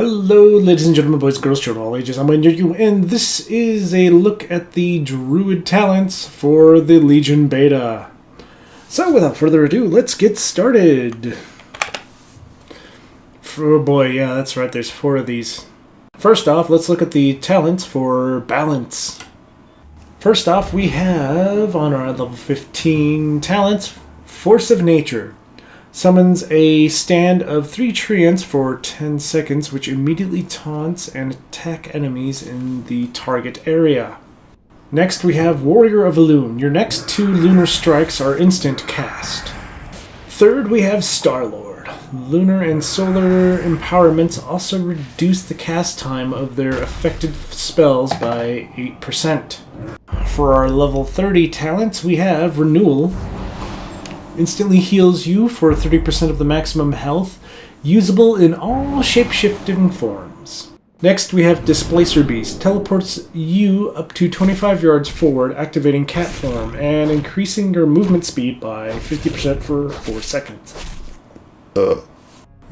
Hello, ladies and gentlemen, boys, girls, children, all ages. I'm you, and this is a look at the Druid Talents for the Legion Beta. So, without further ado, let's get started. Oh boy, yeah, that's right, there's 4 of these. First off, let's look at the talents for balance. First off, we have, on our level 15 talents, Force of Nature. Summons a stand of 3 treants for 10 seconds, which immediately taunts and attack enemies in the target area. Next, we have Warrior of Elune. Your next 2 lunar strikes are instant cast. Third, we have Star-Lord. Lunar and solar empowerments also reduce the cast time of their effective spells by 8%. For our level 30 talents, we have Renewal. Instantly heals you for 30% of the maximum health, usable in all shape-shifting forms. Next, we have Displacer Beast. Teleports you up to 25 yards forward, activating cat form, and increasing your movement speed by 50% for 4 seconds.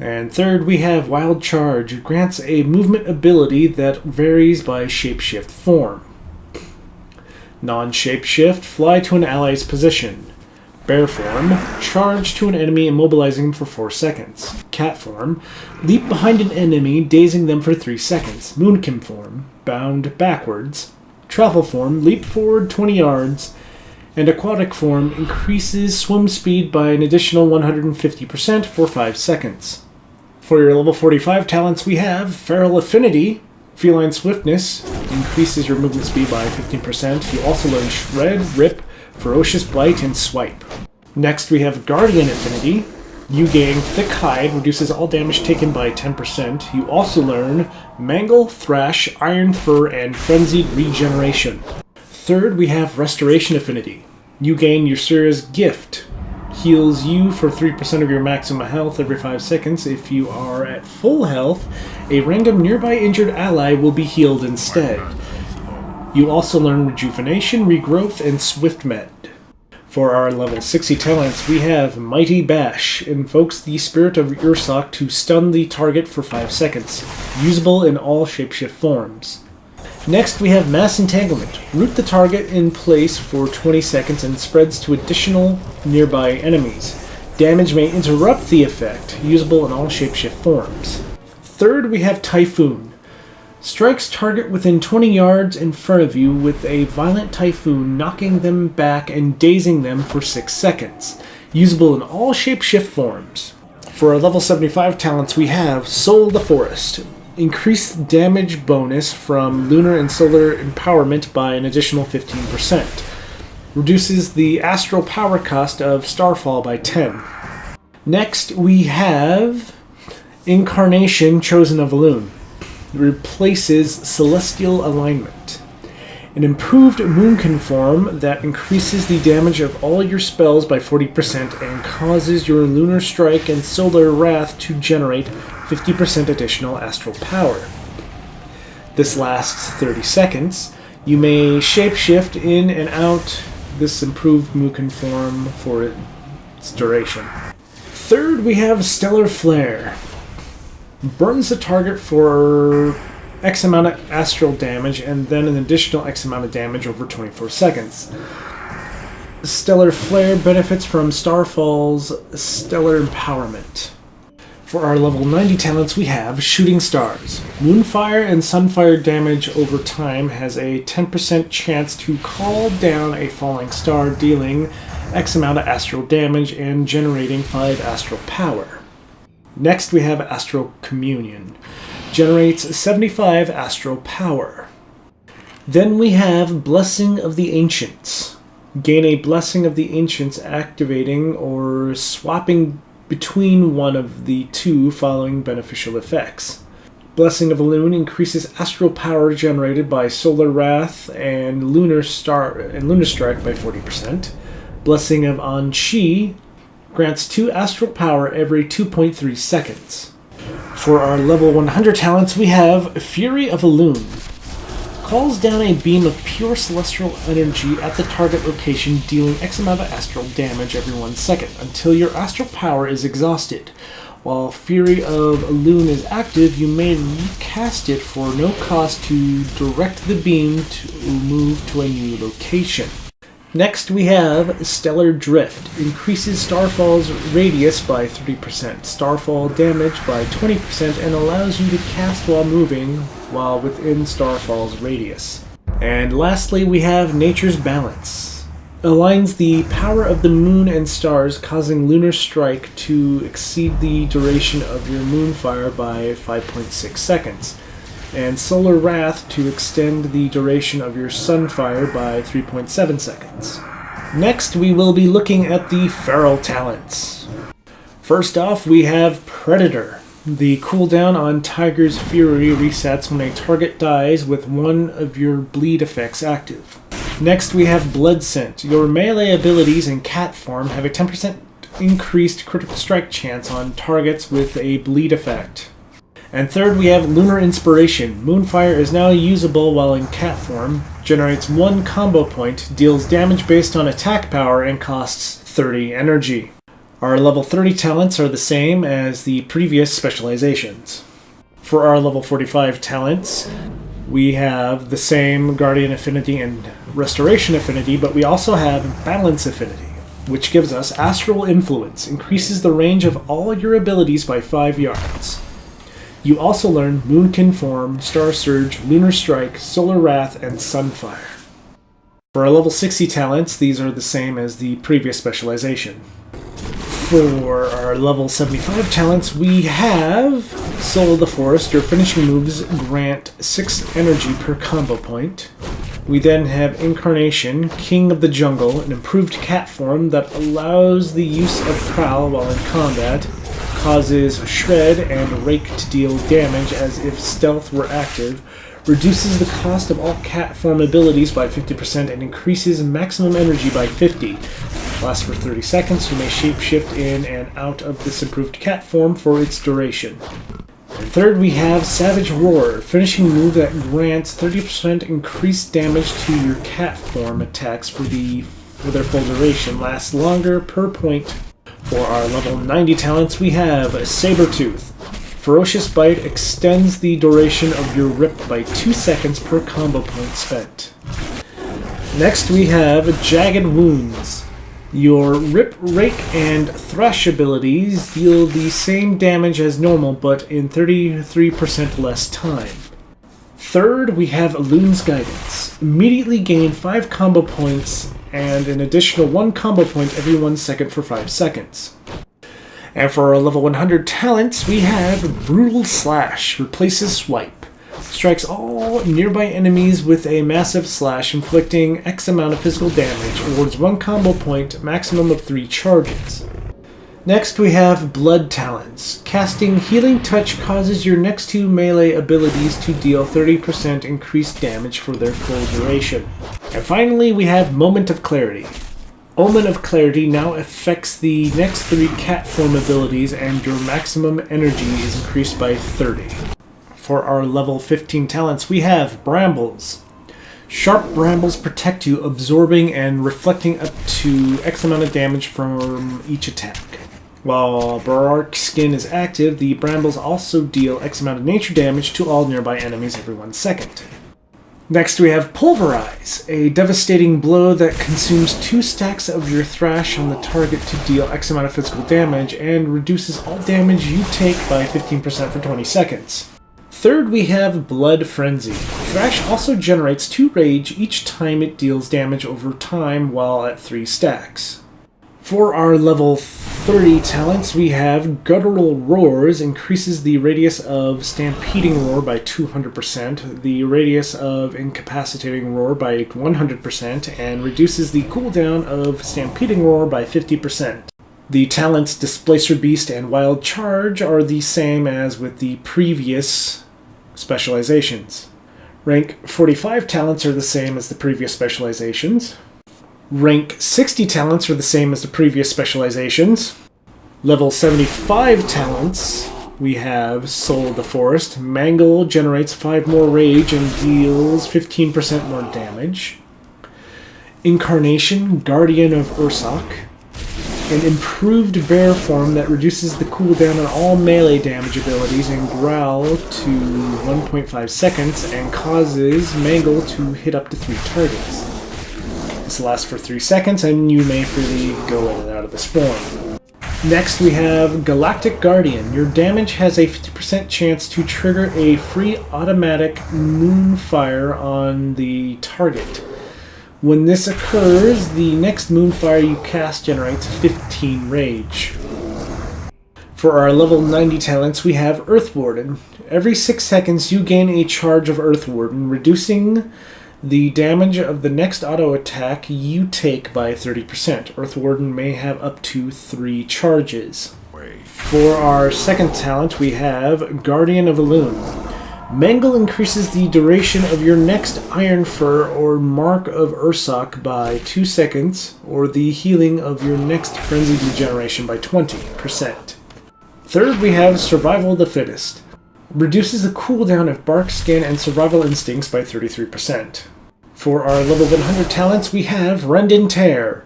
And third, we have Wild Charge. It grants a movement ability that varies by shapeshift form. Non-shapeshift, fly to an ally's position. Bear form, charge to an enemy, immobilizing them for 4 seconds. Cat form, leap behind an enemy, dazing them for 3 seconds. Moonkin form, bound backwards. Travel form, leap forward 20 yards. And aquatic form increases swim speed by an additional 150% for 5 seconds. For your level 45 talents, we have Feral Affinity. Feline Swiftness increases your movement speed by 15%. You also learn Shred, Rip, Ferocious Bite, and Swipe. Next, we have Guardian Affinity. You gain Thick Hide, reduces all damage taken by 10%. You also learn Mangle, Thrash, Iron Fur, and Frenzied Regeneration. Third, we have Restoration Affinity. You gain Usura's Gift. Heals you for 3% of your maximum health every 5 seconds. If you are at full health, a random nearby injured ally will be healed instead. You also learn Rejuvenation, Regrowth, and Swift Med. For our level 60 talents, we have Mighty Bash. Invokes the Spirit of Ursoc to stun the target for 5 seconds. Usable in all shapeshift forms. Next, we have Mass Entanglement. Root the target in place for 20 seconds and spreads to additional nearby enemies. Damage may interrupt the effect. Usable in all shapeshift forms. Third, we have Typhoon. Strikes target within 20 yards in front of you with a violent typhoon, knocking them back and dazing them for 6 seconds. Usable in all shapeshift forms. For our level 75 talents, we have Soul of the Forest. Increase damage bonus from lunar and solar empowerment by an additional 15%. Reduces the astral power cost of Starfall by 10. Next, we have Incarnation, Chosen of Elune. Replaces Celestial Alignment. An improved Moonkin form that increases the damage of all your spells by 40% and causes your Lunar Strike and Solar Wrath to generate 50% additional astral power. This lasts 30 seconds. You may shapeshift in and out this improved Moonkin form for its duration. Third, we have Stellar Flare. Burns the target for X amount of astral damage and then an additional X amount of damage over 24 seconds. Stellar Flare benefits from Starfall's Stellar Empowerment. For our level 90 talents, we have Shooting Stars. Moonfire and Sunfire damage over time has a 10% chance to call down a falling star, dealing X amount of astral damage and generating 5 astral power. Next, we have Astral Communion. Generates 75 astral power. Then we have Blessing of the Ancients. Gain a Blessing of the Ancients activating or swapping between one of the 2 following beneficial effects. Blessing of Elune increases astral power generated by Solar Wrath and Lunar Strike by 40%. Blessing of Anshi grants 2 astral power every 2.3 seconds. For our level 100 talents, we have Fury of Elune. Calls down a beam of pure celestial energy at the target location, dealing X amount of astral damage every 1 second, until your astral power is exhausted. While Fury of Elune is active, you may recast it for no cost to direct the beam to move to a new location. Next we have Stellar Drift. Increases Starfall's radius by 30%, Starfall damage by 20%, and allows you to cast while moving while within Starfall's radius. And lastly we have Nature's Balance. Aligns the power of the moon and stars, causing lunar strike to exceed the duration of your moonfire by 5.6 seconds, and solar wrath to extend the duration of your sunfire by 3.7 seconds. Next, we will be looking at the feral talents. First off, we have Predator. The cooldown on Tiger's Fury resets when a target dies with one of your bleed effects active. Next we have Blood Scent. Your melee abilities in cat form have a 10% increased critical strike chance on targets with a bleed effect. And third we have Lunar Inspiration. Moonfire is now usable while in cat form, generates 1 combo point, deals damage based on attack power, and costs 30 energy. Our level 30 talents are the same as the previous specializations. For our level 45 talents, we have the same Guardian Affinity and Restoration Affinity, but we also have Balance Affinity, which gives us Astral Influence, increases the range of all your abilities by 5 yards. You also learn Moonkin Form, Star Surge, Lunar Strike, Solar Wrath, and Sunfire. For our level 60 talents, these are the same as the previous specialization. For our level 75 talents, we have Soul of the Forest. Your finishing moves grant 6 energy per combo point. We then have Incarnation, King of the Jungle, an improved cat form that allows the use of Prowl while in combat, causes Shred and Rake to deal damage as if Stealth were active, reduces the cost of all cat form abilities by 50%, and increases maximum energy by 50. Lasts for 30 seconds. You may shapeshift in and out of this improved cat form for its duration. And third, we have Savage Roar, finishing move that grants 30% increased damage to your cat form attacks for their full duration. Lasts longer per point. For our level 90 talents, we have Sabertooth. Ferocious Bite extends the duration of your rip by 2 seconds per combo point spent. Next, we have Jagged Wounds. Your Rip, Rake, and Thresh abilities deal the same damage as normal, but in 33% less time. Third, we have Lune's Guidance. Immediately gain 5 combo points and an additional 1 combo point every 1 second for 5 seconds. And for our level 100 talents, we have Brutal Slash. Replaces Swipe. Strikes all nearby enemies with a massive slash, inflicting X amount of physical damage. Awards 1 combo point, maximum of 3 charges. Next we have Blood Talents. Casting Healing Touch causes your next 2 melee abilities to deal 30% increased damage for their full duration. And finally we have Moment of Clarity. Omen of Clarity now affects the next 3 cat form abilities, and your maximum energy is increased by 30. For our level 15 talents, we have Brambles. Sharp brambles protect you, absorbing and reflecting up to X amount of damage from each attack. While Barark Skin is active, the brambles also deal X amount of nature damage to all nearby enemies every 1 second. Next we have Pulverize, a devastating blow that consumes 2 stacks of your thrash on the target to deal X amount of physical damage, and reduces all damage you take by 15% for 20 seconds. Third, we have Blood Frenzy. Thrash also generates 2 rage each time it deals damage over time while at 3 stacks. For our level 30 talents, we have Guttural Roars. Increases the radius of Stampeding Roar by 200%, the radius of Incapacitating Roar by 100%, and reduces the cooldown of Stampeding Roar by 50%. The talents Displacer Beast and Wild Charge are the same as with the previous specializations. Rank 45 talents are the same as the previous specializations. Rank 60 talents are the same as the previous specializations. Level 75 talents, we have Soul of the Forest. Mangle generates 5 more rage and deals 15% more damage. Incarnation, Guardian of Ursak. an improved bear form that reduces the cooldown on all melee damage abilities and growl to 1.5 seconds and causes mangle to hit up to 3 targets. This lasts for 3 seconds and you may freely go in and out of this form. Next we have Galactic Guardian. Your damage has a 50% chance to trigger a free automatic moonfire on the target. When this occurs, the next moonfire you cast generates 15 rage. For our level 90 talents, we have Earth Warden. Every 6 seconds you gain a charge of Earth Warden, reducing the damage of the next auto attack you take by 30%. Earth Warden may have up to 3 charges. For our second talent, we have Guardian of Elune. Mangle increases the duration of your next Iron Fur or Mark of Ursoc by 2 seconds, or the healing of your next Frenzied Regeneration by 20%. Third, we have Survival of the Fittest. Reduces the cooldown of Bark Skin and Survival Instincts by 33%. For our level 100 talents, we have Rend and Tear.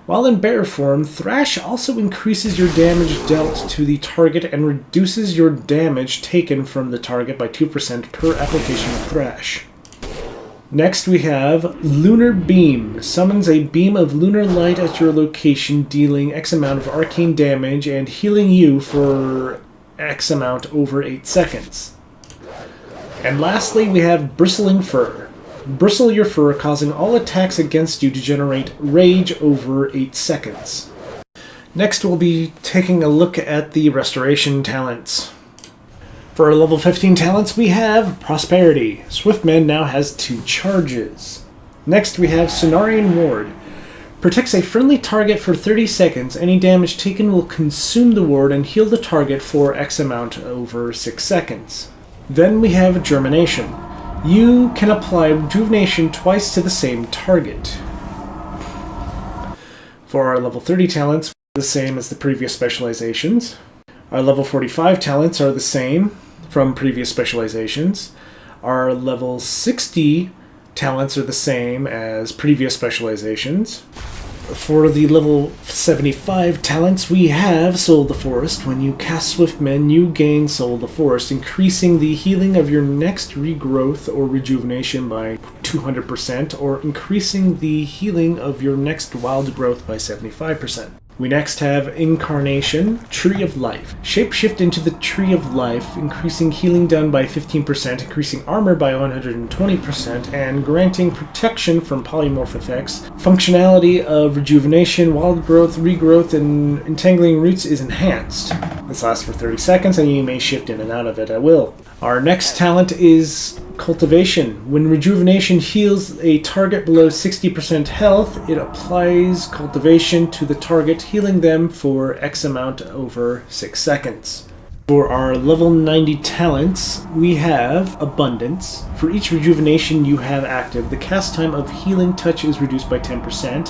While in bear form, Thrash also increases your damage dealt to the target and reduces your damage taken from the target by 2% per application of Thrash. Next we have Lunar Beam. Summons a beam of lunar light at your location, dealing X amount of arcane damage and healing you for X amount over 8 seconds. And lastly we have Bristling Fur. Bristle your fur, causing all attacks against you to generate rage over 8 seconds. Next we'll be taking a look at the restoration talents. For our level 15 talents we have Prosperity. Swiftman now has 2 charges. Next we have Cenarian Ward. Protects a friendly target for 30 seconds. Any damage taken will consume the ward and heal the target for X amount over 6 seconds. Then we have Germination. You can apply Rejuvenation twice to the same target. For our level 30 talents, the same as the previous specializations. Our level 45 talents are the same from previous specializations. Our level 60 talents are the same as previous specializations. For the level 75 talents, we have Soul of the Forest. When you cast Swiftmen, you gain Soul of the Forest, increasing the healing of your next regrowth or rejuvenation by 200%, or increasing the healing of your next wild growth by 75%. We next have Incarnation, Tree of Life. Shapeshift into the Tree of Life, increasing healing done by 15%, increasing armor by 120%, and granting protection from polymorph effects. Functionality of Rejuvenation, Wild Growth, Regrowth, and Entangling Roots is enhanced. This lasts for 30 seconds, and you may shift in and out of it at will. Our next talent is Cultivation. When Rejuvenation heals a target below 60% health, it applies Cultivation to the target, healing them for X amount over 6 seconds. For our level 90 talents, we have Abundance. For each Rejuvenation you have active, the cast time of Healing Touch is reduced by 10%,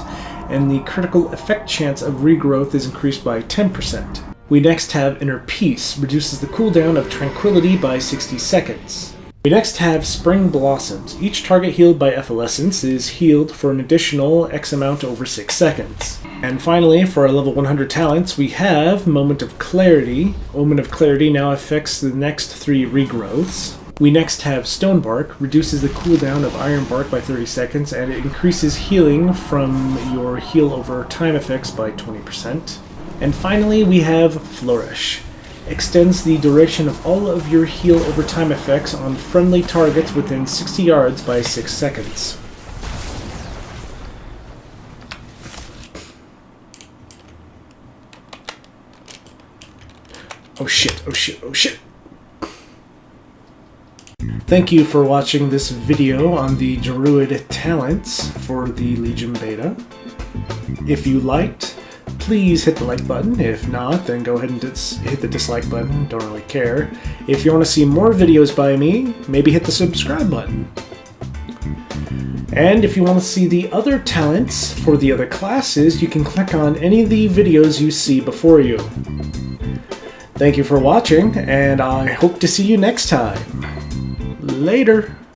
and the critical effect chance of regrowth is increased by 10%. We next have Inner Peace, reduces the cooldown of Tranquility by 60 seconds. We next have Spring Blossoms. Each target healed by Efflorescence is healed for an additional X amount over 6 seconds. And finally, for our level 100 talents, we have Moment of Clarity. Omen of Clarity now affects the next 3 regrowths. We next have Stonebark, reduces the cooldown of Ironbark by 30 seconds, and it increases healing from your heal over time effects by 20%. And finally, we have Flourish. Extends the duration of all of your heal over time effects on friendly targets within 60 yards by 6 seconds. Oh shit, oh shit, oh shit. Thank you for watching this video on the Druid Talents for the Legion Beta. If you liked, please hit the like button. If not, then go ahead and hit the dislike button. Don't really care. If you want to see more videos by me, maybe hit the subscribe button. And if you want to see the other talents for the other classes, you can click on any of the videos you see before you. Thank you for watching, and I hope to see you next time. Later!